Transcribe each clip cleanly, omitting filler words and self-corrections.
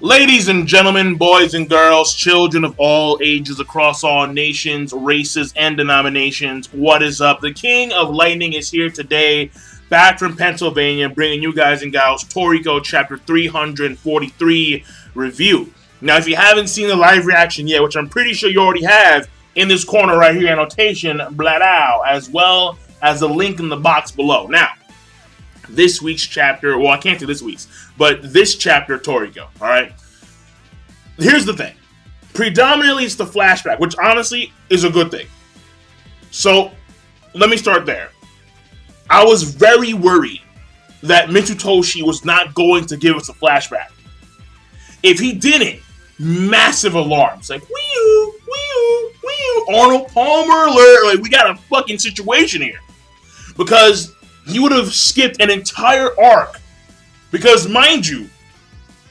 Ladies and gentlemen, boys and girls, children of all ages across all nations, races, and denominations, what is up? The King of Lightning is here today, back from Pennsylvania, bringing you guys and gals Toriko Chapter 343 review. Now, if you haven't seen the live reaction yet, which I'm pretty sure you already have, in this corner right here, annotation, bladao, as well as the link in the box below. Now, this week's chapter, well, I can't do this week's, but this chapter, Toriko, alright? Here's the thing. Predominantly, it's the flashback, which honestly is a good thing. So, let me start there. I was very worried that Mitsutoshi was not going to give us a flashback. If he didn't, massive alarms. Like, wee-oo, wee-oo, wee-oo, Arnold Palmer alert. Like, we got a fucking situation here. Because he would have skipped an entire arc. Because, mind you,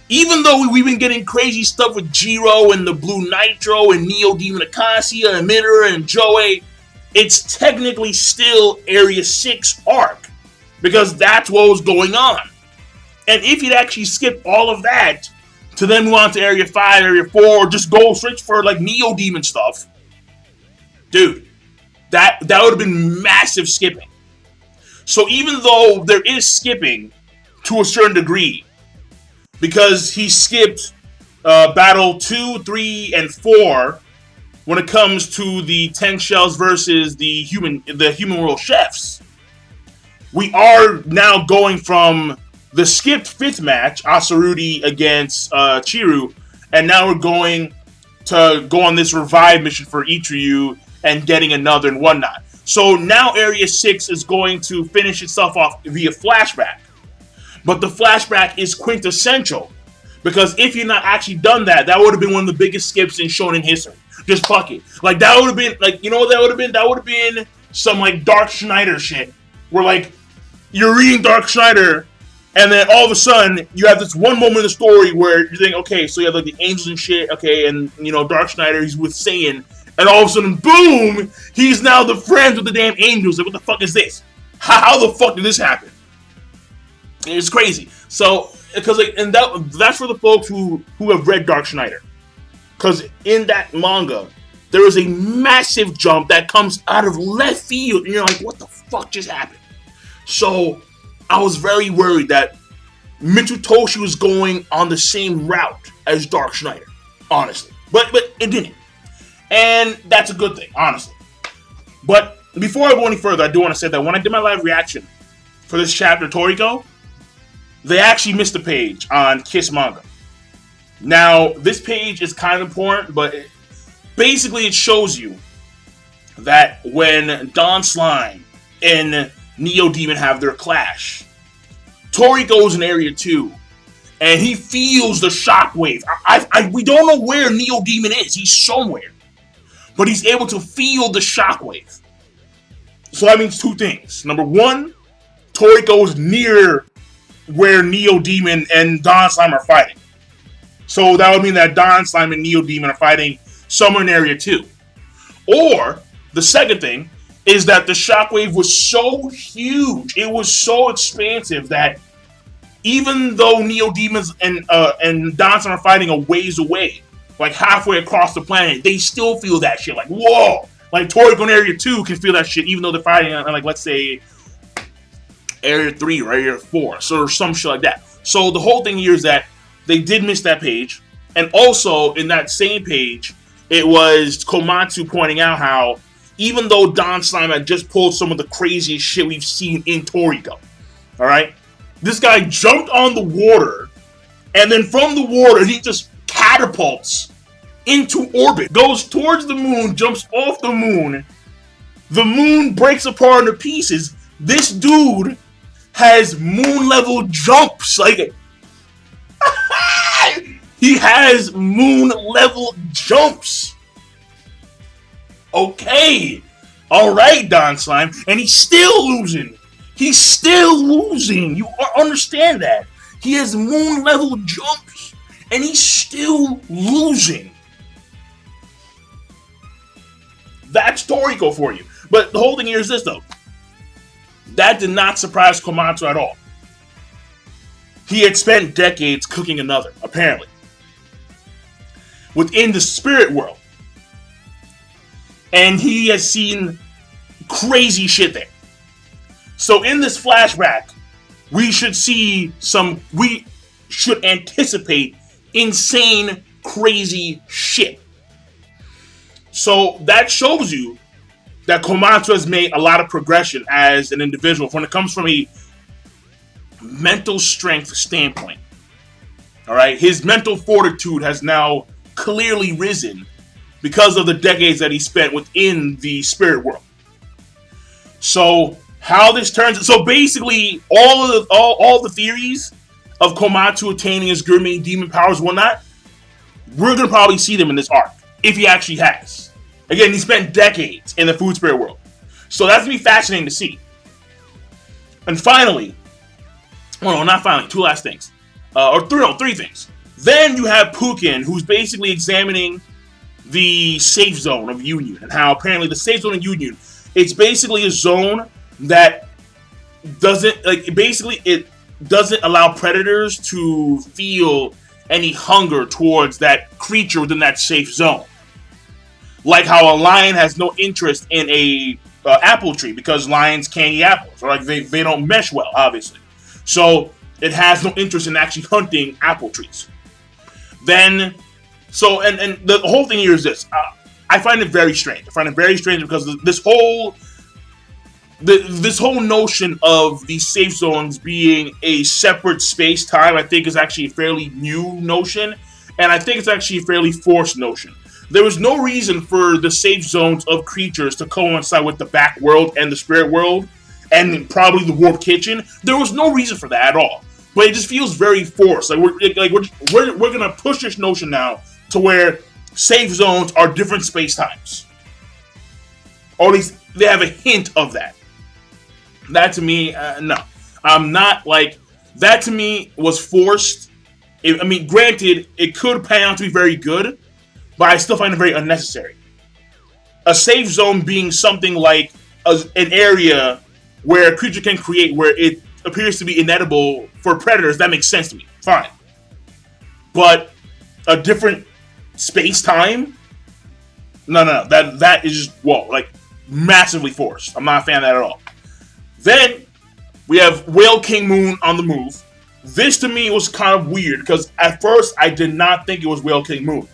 even though we've been getting crazy stuff with Jiro and the Blue Nitro and NEO Demon Acacia and Emitter and Joey, it's technically still Area 6 arc. Because that's what was going on. And if you'd actually skipped all of that to then move on to Area 5, Area 4, or just go straight for like NEO Demon stuff, dude, that would have been massive skipping. So even though there is skipping to a certain degree, because he skipped Battle 2, 3, and 4 when it comes to the Tank Shells versus the Human World Chefs, we are now going from the skipped 5th match, Asaruti against Chiru, and now we're going to go on this revive mission for Ichiryu and getting another and whatnot. So now Area 6 is going to finish itself off via flashback. But the flashback is quintessential. Because if you'd not actually done that, that would have been one of the biggest skips in shonen history. Just fuck it. Like, that would have been, like, you know what that would have been? That would have been some, like, Dark Schneider shit. Where, like, you're reading Dark Schneider, and then all of a sudden, you have this one moment in the story where you think, okay, so you have, like, the angels and shit, okay, and, you know, Dark Schneider, he's with Saiyan. And all of a sudden, boom, he's now the friends with the damn angels. Like, what the fuck is this? How the fuck did this happen? It's crazy. So, because like, and that's for the folks who have read Dark Schneider. Because in that manga, there is a massive jump that comes out of left field, and you're like, what the fuck just happened? So, I was very worried that Mitsutoshi was going on the same route as Dark Schneider, honestly. But it didn't. And that's a good thing, honestly. But before I go any further, I do want to say that when I did my live reaction for this chapter, Toriko, they actually missed a page on Kiss Manga. Now, this page is kind of important, but basically it shows you that when Don Slime and Neo Demon have their clash, Toriko's in Area 2, and he feels the shockwave. We don't know where Neo Demon is. He's somewhere. But he's able to feel the shockwave. So that means two things. Number one, Toriko's near where Neo Demon and Don Slime are fighting. So that would mean that Don Slime and Neo Demon are fighting somewhere in Area 2. Or, the second thing, is that the shockwave was so huge, it was so expansive that even though Neo Demons and Don Slime are fighting a ways away, like halfway across the planet, they still feel that shit. Like, whoa! Like, Toriko in Area 2 can feel that shit, even though they're fighting on, like, let's say, Area 3 or Area 4, or some shit like that. So the whole thing here is that they did miss that page, and also in that same page, it was Komatsu pointing out how even though Don Slime had just pulled some of the craziest shit we've seen in Toriko, alright? This guy jumped on the water, and then from the water, he just catapults into orbit, goes towards the moon, jumps off the moon breaks apart into pieces. This dude has moon level jumps, like he has moon level jumps. Okay, all right, Don Slime, and he's still losing. He's still losing. You understand that? He has moon level jumps, and he's still losing. That's Toriko for you. But the whole thing here is this, though. That did not surprise Komatsu at all. He had spent decades cooking another, apparently. within the spirit world. And he has seen crazy shit there. So in this flashback, we should anticipate insane, crazy shit. So that shows you that Komatsu has made a lot of progression as an individual when it comes from a mental strength standpoint. All right, his mental fortitude has now clearly risen because of the decades that he spent within the spirit world. So how this turns, so basically all the theories of Komatsu attaining his gourmet demon powers and whatnot, we're gonna probably see them in this arc if he actually has. Again, he spent decades in the food spirit world, so that's gonna be fascinating to see. And finally, well, no, not finally, two last things. Three things. Then you have Pukin, who's basically examining the safe zone of Union, and how apparently the safe zone of Union, it's basically a zone that it doesn't allow predators to feel any hunger towards that creature within that safe zone. Like how a lion has no interest in a apple tree because lions can't eat apples, or like they don't mesh well, obviously. So it has no interest in actually hunting apple trees. Then, so and the whole thing here is this. I find it very strange. I find it very strange because this whole notion of these safe zones being a separate space-time, I think, is actually a fairly new notion, and I think it's actually a fairly forced notion. There was no reason for the safe zones of creatures to coincide with the back world and the spirit world, and probably the warp kitchen. There was no reason for that at all. But it just feels very forced. Like we're gonna push this notion now to where safe zones are different space times, or at least they have a hint of that. That to me, no, I'm not like that. To me, was forced. I mean, granted, it could pan out to be very good, but I still find it very unnecessary. A safe zone being something like an area where a creature can create where it appears to be inedible for predators, that makes sense to me. Fine. But a different space-time? No. That is just, whoa, like, massively forced. I'm not a fan of that at all. Then, we have Whale King Moon on the move. This, to me, was kind of weird, because at first, I did not think it was Whale King Moon.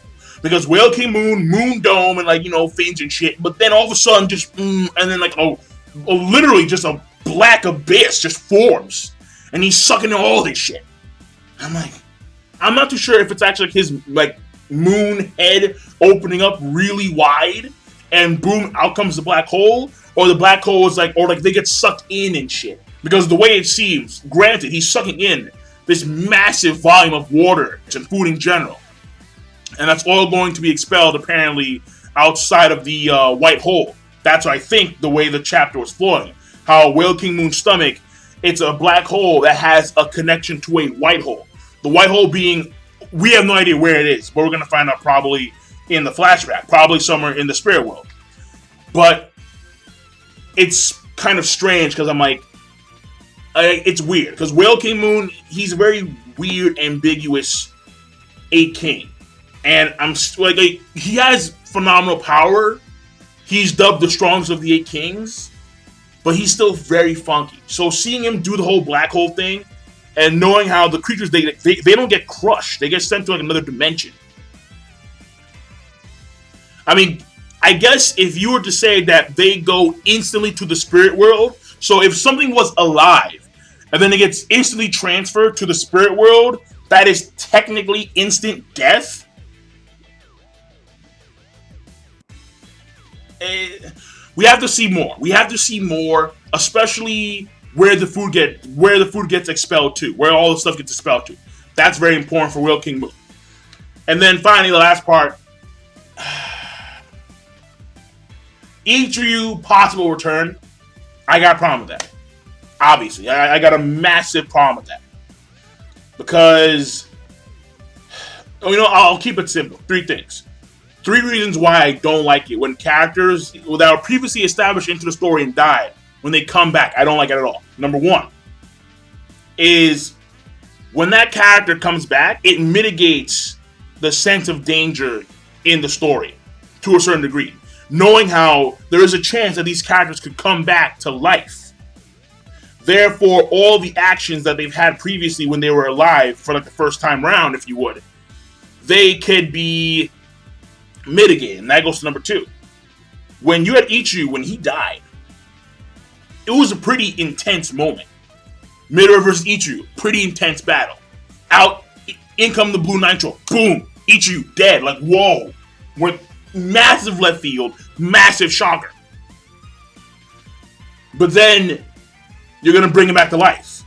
Because Whale King Moon, Moon Dome, and, like, fins and shit, but then all of a sudden, just, and then, like, literally just a black abyss just forms, and he's sucking all this shit. I'm like, I'm not too sure if it's actually like his like moon head opening up really wide, and boom, out comes the black hole, or the black hole is like, or like they get sucked in and shit. Because the way it seems, granted, he's sucking in this massive volume of water and food in general, and that's all going to be expelled apparently outside of the white hole. That's, I think, the way the chapter was flowing. How Whale King Moon's stomach, it's a black hole that has a connection to a white hole. The white hole being, we have no idea where it is, but we're going to find out probably in the flashback, probably somewhere in the spirit world. But it's kind of strange because I'm like, it's weird. Because Whale King Moon, he's a very weird, ambiguous 8 king. And I'm like, he has phenomenal power. He's dubbed the strongest of the 8 kings, but he's still very funky. So seeing him do the whole black hole thing, and knowing how the creatures, they don't get crushed. They get sent to like another dimension. I mean, I guess if you were to say that they go instantly to the spirit world, so if something was alive, and then it gets instantly transferred to the spirit world, that is technically instant death. We have to see more. We have to see more, especially where the food gets expelled to, where all the stuff gets expelled to. That's very important for Whale King Moon. And then finally, the last part. Ichiryu possible return. I got a problem with that. Obviously, I got a massive problem with that. Because, I'll keep it simple. 3 things. 3 reasons why I don't like it. When characters that are previously established into the story and died, when they come back, I don't like it at all. Number 1 is when that character comes back, it mitigates the sense of danger in the story to a certain degree, knowing how there is a chance that these characters could come back to life. Therefore, all the actions that they've had previously when they were alive for like the first time round, if you would, they could be mitigated. And that goes to number 2. When you had Ichigo, when he died, it was a pretty intense moment. Midoriya versus Ichigo, pretty intense battle. Out, in come the Blue Nitro, boom, Ichigo dead, like whoa. With massive left field, massive shocker. But then you're going to bring him back to life.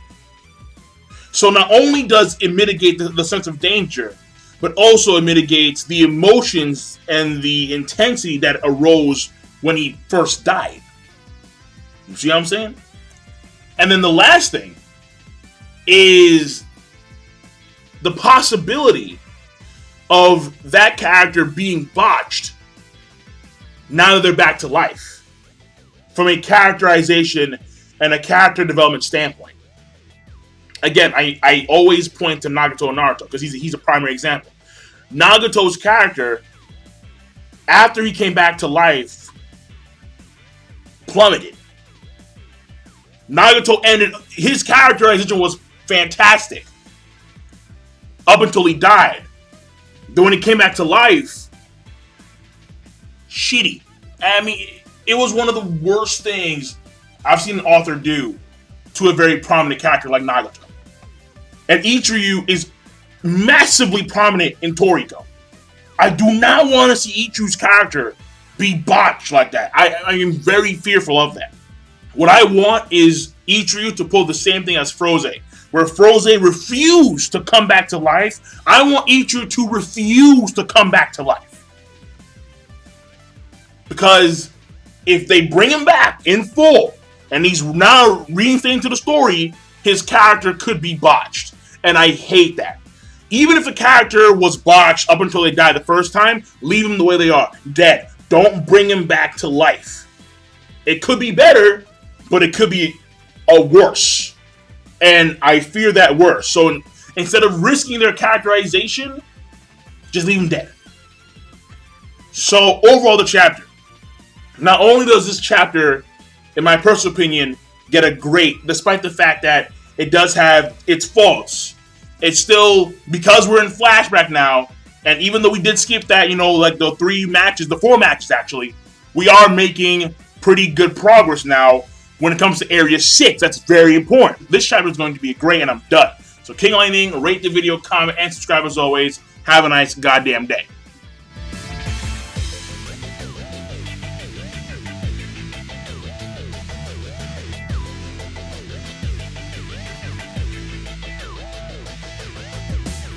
So not only does it mitigate the sense of danger, but also it mitigates the emotions and the intensity that arose when he first died. You see what I'm saying? And then the last thing is the possibility of that character being botched now that they're back to life from a characterization and a character development standpoint. Again, I always point to Nagato and Naruto because he's a primary example. Nagato's character, after he came back to life, plummeted. Nagato ended, his characterization was fantastic up until he died. Then when he came back to life, shitty. I mean, it was one of the worst things I've seen an author do to a very prominent character like Nagato. And Ichiryu is massively prominent in Toriko. I do not want to see Ichiryu's character be botched like that. I am very fearful of that. What I want is Ichiryu to pull the same thing as Froze, where Froze refused to come back to life. I want Ichiryu to refuse to come back to life. Because if they bring him back in full, and he's now reinstated to the story, his character could be botched. And I hate that. Even if the character was botched up until they died the first time, leave them the way they are, dead. Don't bring him back to life. It could be better, but it could be a worse. And I fear that worse. So instead of risking their characterization, just leave them dead. So overall, the chapter. Not only does this chapter, in my personal opinion, get a great, despite the fact that it does have its faults. It's still, because we're in flashback now, and even though we did skip that, like the 4 matches actually, we are making pretty good progress now when it comes to Area 6. That's very important. This chapter is going to be great, and I'm done. So King Lightning, rate the video, comment, and subscribe as always. Have a nice goddamn day.